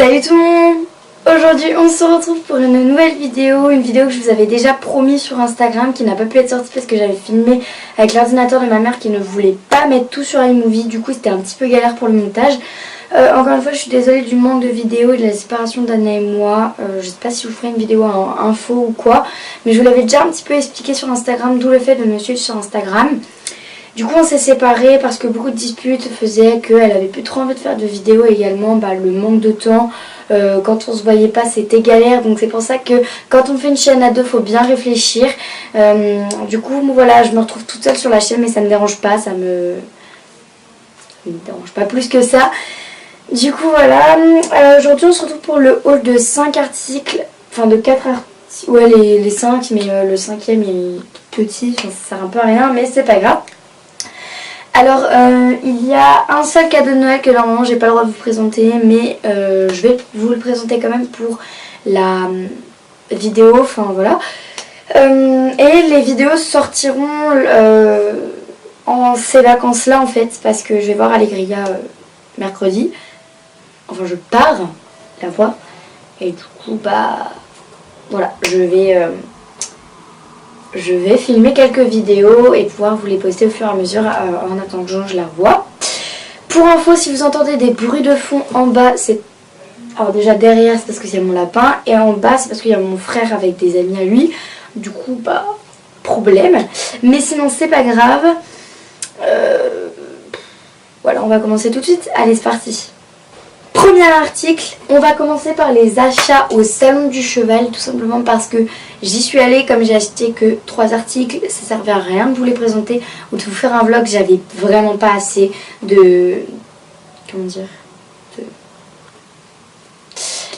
Salut tout le monde! Aujourd'hui on se retrouve pour une nouvelle vidéo, une vidéo que je vous avais déjà promis sur Instagram qui n'a pas pu être sortie parce que j'avais filmé avec l'ordinateur de ma mère qui ne voulait pas mettre tout sur iMovie, du coup c'était un petit peu galère pour le montage. Encore une fois je suis désolée du manque de vidéos et de la séparation d'Anna et moi, je sais pas si je vous ferai une vidéo en info ou quoi, mais je vous l'avais déjà un petit peu expliqué sur Instagram, d'où le fait de me suivre sur Instagram. Du coup on s'est séparés parce que beaucoup de disputes faisaient qu'elle avait plus trop envie de faire de vidéos et également le manque de temps. Quand on se voyait pas c'était galère, donc c'est pour ça que quand on fait une chaîne à deux faut bien réfléchir. Du coup voilà, je me retrouve toute seule sur la chaîne mais ça me dérange pas, ça me dérange pas plus que ça. Du coup voilà, aujourd'hui on se retrouve pour le haul de 5 articles, enfin de 4 articles, ouais les 5 mais le 5e il est petit, enfin, ça sert un peu à rien mais c'est pas grave. Alors il y a un seul cadeau de Noël que normalement j'ai pas le droit de vous présenter, mais je vais vous le présenter quand même pour la vidéo, enfin voilà. Et les vidéos sortiront en ces vacances là en fait, parce que je vais voir Allegria mercredi. Enfin je pars la voir et du coup voilà, je vais filmer quelques vidéos et pouvoir vous les poster au fur et à mesure en attendant que je la revoie. Pour info, si vous entendez des bruits de fond en bas, c'est... Alors déjà derrière c'est parce qu'il y a mon lapin et en bas c'est parce qu'il y a mon frère avec des amis à lui. Du coup problème. Mais sinon c'est pas grave. Voilà, on va commencer tout de suite. Allez c'est parti. Premier article, on va commencer par les achats au Salon du Cheval, tout simplement parce que j'y suis allée, comme j'ai acheté que 3 articles, ça servait à rien de vous les présenter ou de vous faire un vlog, j'avais vraiment pas assez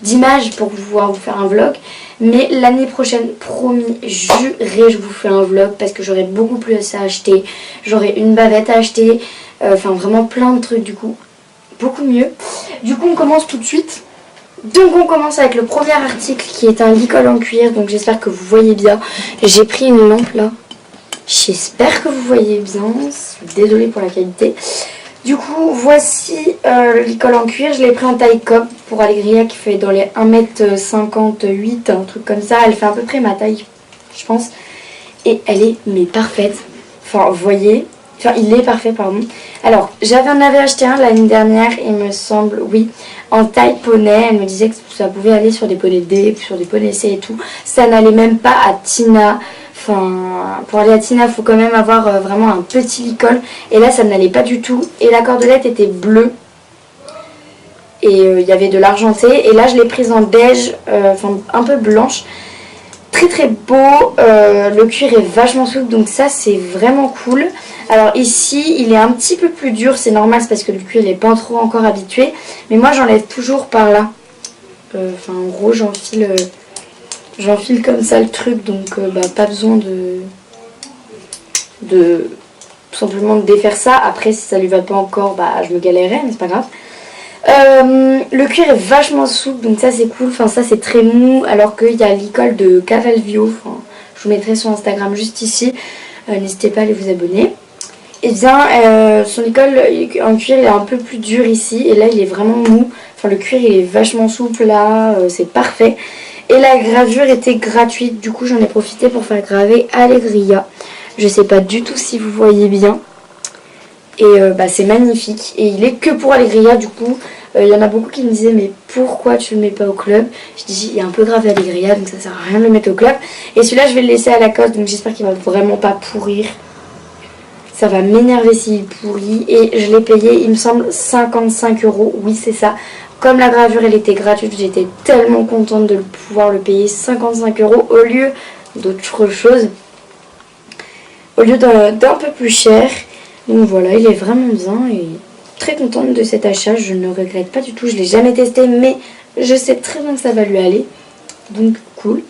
d'images pour pouvoir vous faire un vlog. Mais l'année prochaine, promis, je vous fais un vlog parce que j'aurai beaucoup plus à acheter, j'aurai une bavette à acheter, enfin vraiment plein de trucs du coup. Beaucoup mieux. Du coup on commence tout de suite. Donc on commence avec le premier article qui est un licol en cuir. Donc j'espère que vous voyez bien. J'ai pris une lampe là. J'espère que vous voyez bien. Je suis désolée pour la qualité. Du coup voici le licol en cuir. Je l'ai pris en taille cob pour Allegria qui fait dans les 1m58, un truc comme ça. Elle fait à peu près ma taille je pense. Et elle est mais parfaite. Enfin vous voyez. Enfin, il est parfait, pardon. Alors, j'en avais acheté un l'année dernière, il me semble, oui, en taille poney. Elle me disait que ça pouvait aller sur des poneys D, sur des poneys C et tout. Ça n'allait même pas à Tina. Enfin, pour aller à Tina, il faut quand même avoir vraiment un petit licol. Et là, ça n'allait pas du tout. Et la cordelette était bleue. Et il y avait de l'argenté. Et là, je l'ai prise en beige, enfin, un peu blanche. Très très beau, le cuir est vachement souple donc ça c'est vraiment cool. Alors ici il est un petit peu plus dur, c'est normal, c'est parce que le cuir n'est pas trop encore habitué. Mais moi j'enlève toujours par là. Enfin en gros j'enfile comme ça le truc, donc pas besoin de tout simplement de défaire ça. Après si ça lui va pas encore je me galérerai mais c'est pas grave. Le cuir est vachement souple donc ça c'est cool, enfin ça c'est très mou, alors qu'il y a l'icône de Cavalvio, enfin, je vous mettrai sur Instagram juste ici, n'hésitez pas à aller vous abonner. Et bien son icône en cuir il est un peu plus dur ici et là il est vraiment mou, enfin le cuir il est vachement souple là, c'est parfait. Et la gravure était gratuite, du coup j'en ai profité pour faire graver Allegria, je sais pas du tout si vous voyez bien. Et c'est magnifique et il est que pour Allegria. Du coup il y en a beaucoup qui me disaient mais pourquoi tu le mets pas au club. Je dis il est un peu grave Allegria donc ça sert à rien de le mettre au club. Et celui-là je vais le laisser à Lacoste donc j'espère qu'il va vraiment pas pourrir. Ça va m'énerver s'il pourrit. Et je l'ai payé il me semble 55 €. Oui c'est ça. Comme la gravure elle était gratuite, j'étais tellement contente de pouvoir le payer 55 € au lieu d'autre chose. Au lieu d'un peu plus cher. Donc voilà, il est vraiment bien et très contente de cet achat, je ne regrette pas du tout, je ne l'ai jamais testé mais je sais très bien que ça va lui aller, donc cool.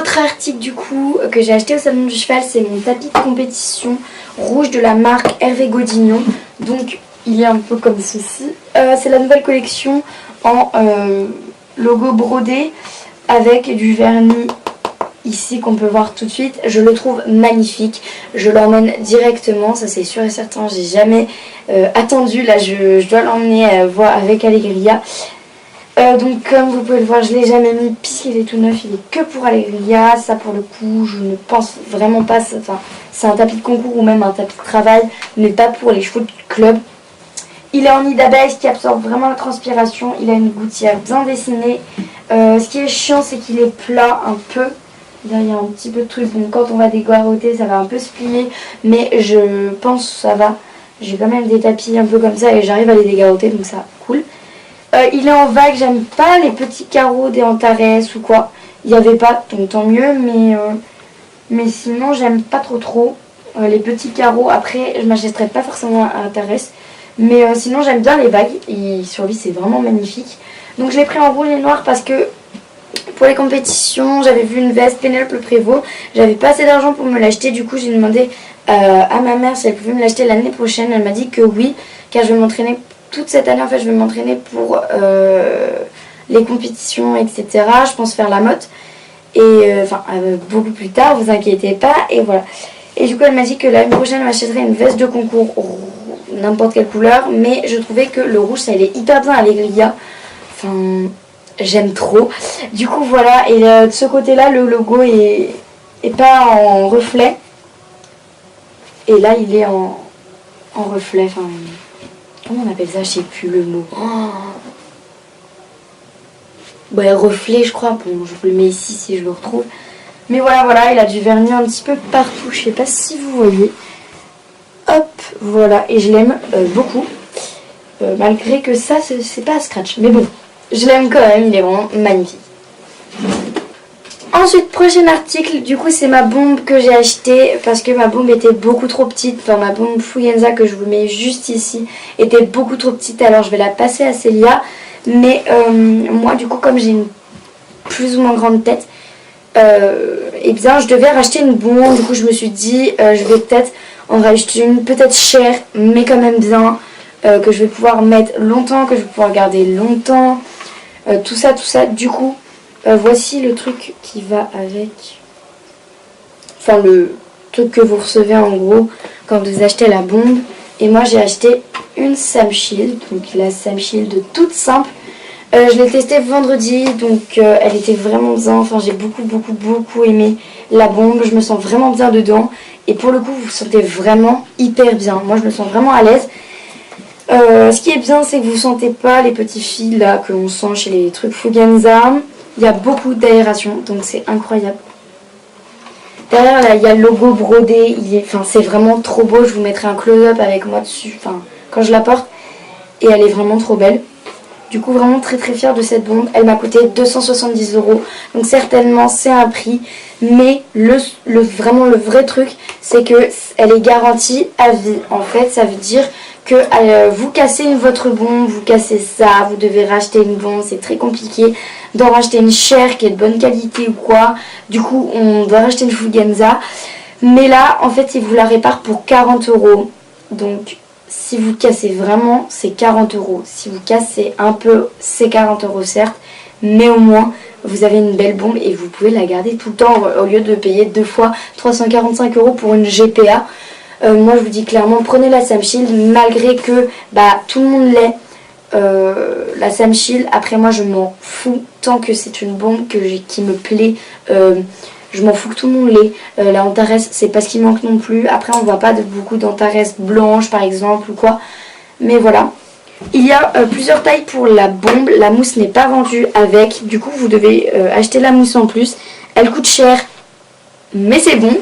Autre article du coup que j'ai acheté au Salon du Cheval, c'est mon tapis de compétition rouge de la marque Hervé Godignon, donc il est un peu comme ceci. C'est la nouvelle collection en logo brodé avec du vernis ici qu'on peut voir tout de suite. Je le trouve magnifique, je l'emmène directement, ça c'est sûr et certain. J'ai jamais attendu, là je dois l'emmener voir avec Allegria. Donc comme vous pouvez le voir, je l'ai jamais mis puisqu'il est tout neuf, il est que pour Allegria. Ça pour le coup, je ne pense vraiment pas, enfin c'est un tapis de concours ou même un tapis de travail, mais pas pour les chevaux de club. Il est en nid d'abeille, ce qui absorbe vraiment la transpiration. Il a une gouttière bien dessinée. Ce qui est chiant, c'est qu'il est plat un peu. Là, il y a un petit peu de truc. Bon, quand on va dégaroter, ça va un peu se plier. Mais je pense que ça va. J'ai quand même des tapis un peu comme ça et j'arrive à les dégaroter, donc ça, cool. Il est en vague, j'aime pas les petits carreaux des Antares ou quoi. Il n'y avait pas, donc tant mieux. Mais sinon, j'aime pas trop les petits carreaux. Après, je m'achèterais pas forcément un Antares. Mais sinon j'aime bien les vagues, et sur lui c'est vraiment magnifique. Donc je l'ai pris en rouge et noir parce que pour les compétitions j'avais vu une veste Pénélope Prévost. J'avais pas assez d'argent pour me l'acheter, du coup j'ai demandé à ma mère si elle pouvait me l'acheter l'année prochaine. Elle m'a dit que oui, car je vais m'entraîner toute cette année en fait, je vais m'entraîner pour les compétitions etc. Je pense faire la motte, et beaucoup plus tard, vous inquiétez pas, et voilà. Et du coup elle m'a dit que l'année prochaine elle m'achèterait une veste de concours n'importe quelle couleur, mais je trouvais que le rouge ça allait hyper bien à Allegria. Enfin, j'aime trop. Du coup voilà, et de ce côté là le logo est pas en reflet, et là il est en reflet. Enfin, comment on appelle ça, je sais plus le mot. Ouais, reflet je crois. Bon, je vous le mets ici si je le retrouve. Mais voilà, il a du vernis un petit peu partout, je sais pas si vous voyez. Hop, voilà, et je l'aime beaucoup. Malgré que ça, c'est pas à scratch. Mais bon, je l'aime quand même, il est vraiment magnifique. Ensuite, prochain article, du coup, c'est ma bombe que j'ai achetée parce que ma bombe était beaucoup trop petite. Enfin, ma bombe Fugenza que je vous mets juste ici était beaucoup trop petite. Alors, je vais la passer à Célia. Mais moi, du coup, comme j'ai une plus ou moins grande tête, et bien, je devais racheter une bombe. Du coup, je me suis dit, je vais peut-être en racheter une, peut-être chère, mais quand même bien, que je vais pouvoir mettre longtemps, que je vais pouvoir garder longtemps, tout ça. Du coup, voici le truc qui va avec, enfin le truc que vous recevez en gros quand vous achetez la bombe. Et moi j'ai acheté une Sam Shield, donc la Sam Shield toute simple. Je l'ai testée vendredi, donc elle était vraiment bien. Enfin, j'ai beaucoup aimé la bombe. Je me sens vraiment bien dedans. Et pour le coup, vous vous sentez vraiment hyper bien. Moi, je me sens vraiment à l'aise. Ce qui est bien, c'est que vous ne sentez pas les petits fils là que l'on sent chez les trucs Fugenza. Il y a beaucoup d'aération, donc c'est incroyable. Derrière, là, il y a le logo brodé. C'est vraiment trop beau. Je vous mettrai un close-up avec moi dessus. Enfin, quand je la porte. Et elle est vraiment trop belle. Du coup, vraiment très fière de cette bombe. Elle m'a coûté 270 €. Donc certainement, c'est un prix. Mais vraiment le vrai truc, c'est qu'elle est garantie à vie. En fait, ça veut dire que vous cassez votre bombe, vous cassez ça, vous devez racheter une bombe. C'est très compliqué d'en racheter une chère qui est de bonne qualité ou quoi. Du coup, on doit racheter une Fugenza. Mais là, en fait, ils vous la réparent pour 40 €. Donc, si vous cassez vraiment, c'est 40 €. Si vous cassez un peu, c'est 40 € certes. Mais au moins, vous avez une belle bombe et vous pouvez la garder tout le temps au lieu de payer 2 fois 345 € pour une GPA. Moi, je vous dis clairement, prenez la Sam Shield malgré que tout le monde l'ait. La Sam Shield, après moi, je m'en fous tant que c'est une bombe qui me plaît. Je m'en fous que tout le monde l'ait. La Antares, c'est pas ce qui manque non plus. Après, on voit pas beaucoup d'Antares blanches, par exemple, ou quoi. Mais voilà. Il y a plusieurs tailles pour la bombe. La mousse n'est pas vendue avec. Du coup, vous devez acheter la mousse en plus. Elle coûte cher, mais c'est bon.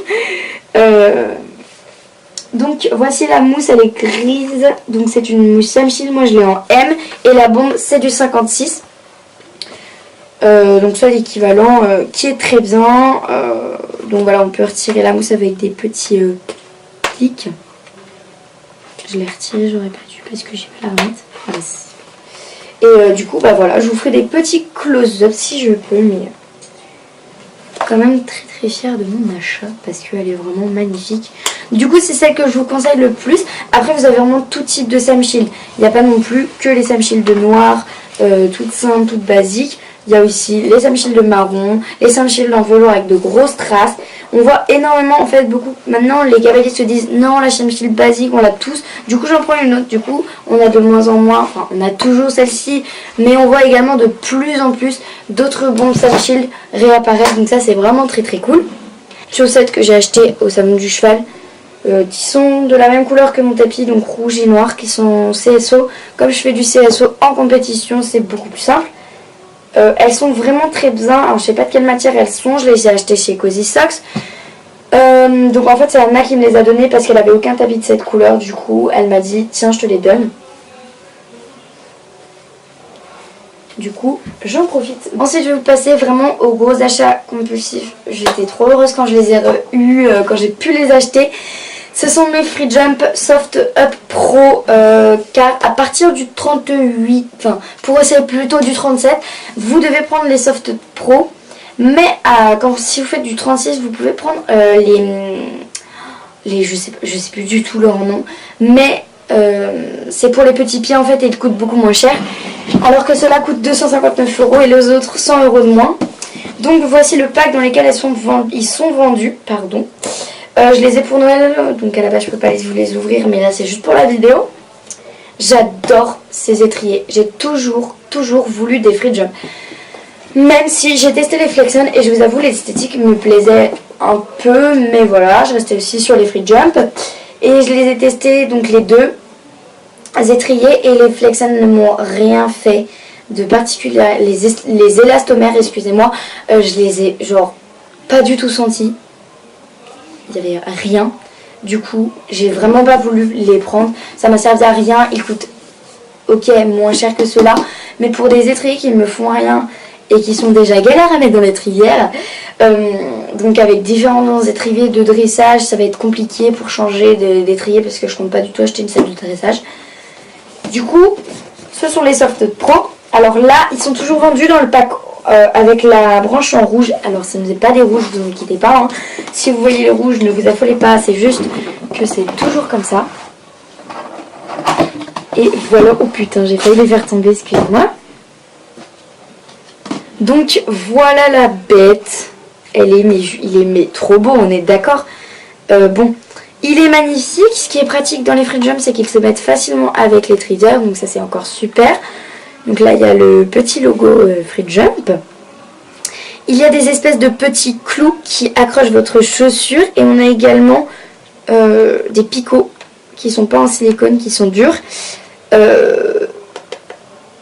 Donc, voici la mousse. Elle est grise. Donc, c'est une mousse Sam Shield. Moi, je l'ai en M. Et la bombe, c'est du 56. Donc ça l'équivalent qui est très bien. Donc voilà, on peut retirer la mousse avec des petits clics. Je l'ai retiré, j'aurais pas dû parce que j'ai pas la remettre. Voilà. Et du coup voilà, je vous ferai des petits close-up si je peux, mais quand même très fière de mon achat parce qu'elle est vraiment magnifique. Du coup c'est celle que je vous conseille le plus. Après vous avez vraiment tout type de Sam Shield. Il n'y a pas non plus que les Sam Shield de noir, toutes simples, toutes basiques. Il y a aussi les Sam Shield marron, les Sam Shield en velours avec de grosses traces. On voit énormément, en fait, beaucoup. Maintenant, les cavaliers se disent non, la Sam Shield basique, on l'a tous. Du coup, j'en prends une autre. Du coup, on a de moins en moins. Enfin, on a toujours celle-ci. Mais on voit également de plus en plus d'autres bons Sam Shield réapparaître. Donc, ça, c'est vraiment très très cool. Chaussettes que j'ai achetées au salon du cheval. Qui sont de la même couleur que mon tapis, donc rouge et noir, qui sont CSO. Comme je fais du CSO en compétition, c'est beaucoup plus simple. Elles sont vraiment très bien. Alors, je sais pas de quelle matière elles sont. Je les ai achetées chez Cozy Socks. Donc en fait c'est Anna qui me les a données parce qu'elle avait aucun tapis de cette couleur. Du coup elle m'a dit tiens je te les donne. Du coup j'en profite. Ensuite je vais vous passer vraiment aux gros achats compulsifs. J'étais trop heureuse quand je les ai eus, quand j'ai pu les acheter. Ce sont mes Free Jump Soft Up Pro, car à partir du 38, enfin pour eux c'est plutôt du 37, vous devez prendre les Soft Pro. Mais si vous faites du 36, vous pouvez prendre les je sais plus du tout leur nom. Mais c'est pour les petits pieds en fait et ils coûtent beaucoup moins cher. Alors que cela coûte 259 € et les autres 100 € de moins. Donc voici le pack dans lequel ils sont vendus. Pardon. Je les ai pour Noël, donc à la base je peux pas vous les ouvrir, mais là c'est juste pour la vidéo. J'adore ces étriers. J'ai toujours voulu des Free Jump. Même si j'ai testé les Flexon et je vous avoue l'esthétique me plaisait un peu, mais voilà, je restais aussi sur les Free Jump. Et je les ai testés, donc les deux étriers, et les Flexon ne m'ont rien fait de particulier. Les élastomères, excusez-moi, je les ai genre pas du tout sentis. Il n'y avait rien. Du coup, j'ai vraiment pas voulu les prendre. Ça m'a servi à rien. Ils coûtent, ok, moins cher que ceux-là. Mais pour des étriers qui ne me font rien et qui sont déjà galères à mettre dans l'étrière, donc avec différents étriers de dressage, ça va être compliqué pour changer d'étrier parce que je compte pas du tout acheter une salle de dressage. Du coup, ce sont les Soft Pro. Alors là, ils sont toujours vendus dans le pack avec la branche en rouge. Alors ce n'est pas des rouges, vous ne quittez pas. Hein. Si vous voyez le rouge, ne vous affolez pas. C'est juste que c'est toujours comme ça. Et voilà, oh putain, j'ai failli les faire tomber, excusez-moi. Donc voilà la bête. Il est trop beau, on est d'accord. Bon, il est magnifique. Ce qui est pratique dans les Free Jump, c'est qu'ils se mettent facilement avec les traders. Donc ça c'est encore super. Donc là, il y a le petit logo Free Jump. Il y a des espèces de petits clous qui accrochent votre chaussure. Et on a également des picots qui sont pas en silicone, qui sont durs.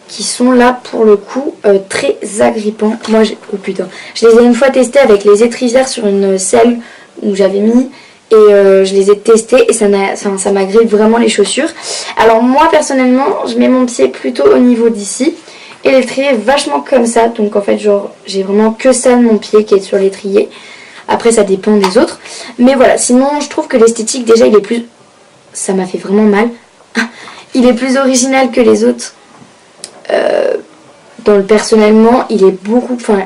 Qui sont là pour le coup très agrippants. Moi, oh putain, je les ai une fois testés avec les étrisières sur une selle où j'avais mis. Et je les ai testés et ça m'agrippe vraiment les chaussures. Alors moi personnellement je mets mon pied plutôt au niveau d'ici. Et l'étrier est vachement comme ça. Donc en fait genre j'ai vraiment que ça de mon pied qui est sur l'étrier. Après ça dépend des autres. Mais voilà, sinon je trouve que l'esthétique déjà il est plus... Ça m'a fait vraiment mal. Il est plus original que les autres. Personnellement il est beaucoup... Enfin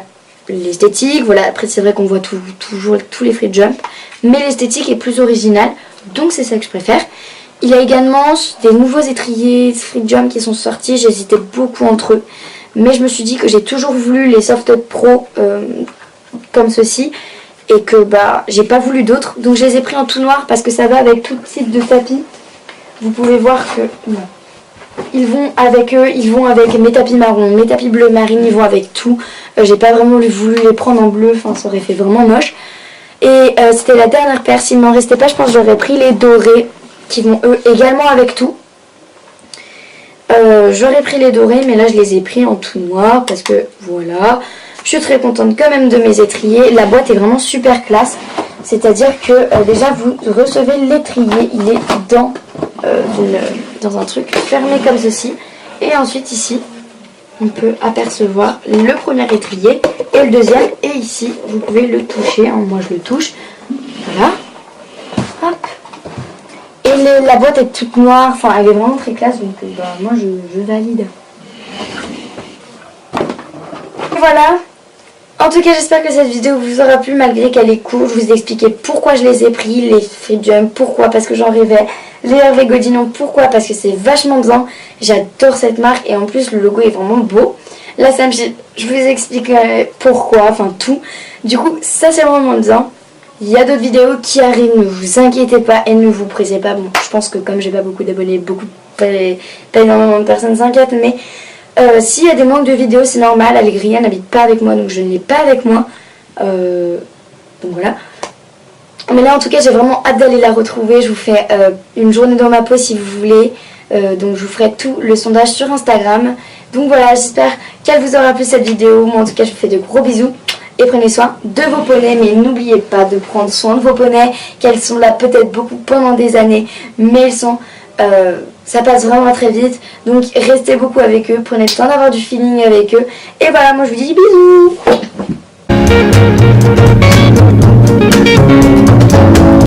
l'esthétique, voilà, après c'est vrai qu'on voit toujours tous les Free Jump. Mais l'esthétique est plus originale, donc c'est ça que je préfère. Il y a également des nouveaux étriers Free Jump qui sont sortis, j'hésitais beaucoup entre eux. Mais je me suis dit que j'ai toujours voulu les Soft Pro comme ceci. Et que bah j'ai pas voulu d'autres, donc je les ai pris en tout noir parce que ça va avec tout type de tapis. Vous pouvez voir que... Non. Ils vont avec eux, ils vont avec mes tapis marron, mes tapis bleu marine, ils vont avec tout. J'ai pas vraiment voulu les prendre en bleu, enfin ça aurait fait vraiment moche. Et c'était la dernière paire, s'il m'en restait pas, je pense que j'aurais pris les dorés qui vont eux également avec tout. J'aurais pris les dorés, mais là je les ai pris en tout noir parce que voilà. Je suis très contente quand même de mes étriers. La boîte est vraiment super classe. C'est-à-dire que déjà vous recevez l'étrier, il est dans un truc fermé comme ceci. Et ensuite ici, on peut apercevoir le premier étrier et le deuxième. Et ici, vous pouvez le toucher. Hein, moi je le touche. Voilà. Hop. Et la boîte est toute noire. Enfin, elle est vraiment très classe. Donc bah, moi je valide. Voilà. En tout cas, j'espère que cette vidéo vous aura plu malgré qu'elle est courte. Je vous ai expliqué pourquoi je les ai pris, les Free Jump, pourquoi, parce que j'en rêvais. Les Hervé Godinon, pourquoi, parce que c'est vachement bien. J'adore cette marque et en plus le logo est vraiment beau. la Samship, je vous explique pourquoi, enfin tout. Du coup, ça c'est vraiment bien. Il y a d'autres vidéos qui arrivent, ne vous inquiétez pas et ne vous pressez pas. Bon, je pense que comme j'ai pas beaucoup d'abonnés, pas énormément de personnes s'inquiètent, mais s'il y a des manques de vidéos, c'est normal. Allegria n'habite pas avec moi, donc je ne l'ai pas avec moi. Donc voilà. Mais là en tout cas j'ai vraiment hâte d'aller la retrouver. Je vous fais une journée dans ma peau si vous voulez. Donc je vous ferai tout le sondage sur Instagram. Donc voilà, j'espère qu'elle vous aura plu cette vidéo. Moi en tout cas je vous fais de gros bisous. Et prenez soin de vos poneys. Mais n'oubliez pas de prendre soin de vos poneys. Qu'elles sont là peut-être beaucoup pendant des années. Mais elles sont... ça passe vraiment très vite. Donc restez beaucoup avec eux. Prenez le temps d'avoir du feeling avec eux. Et voilà, moi je vous dis bisous.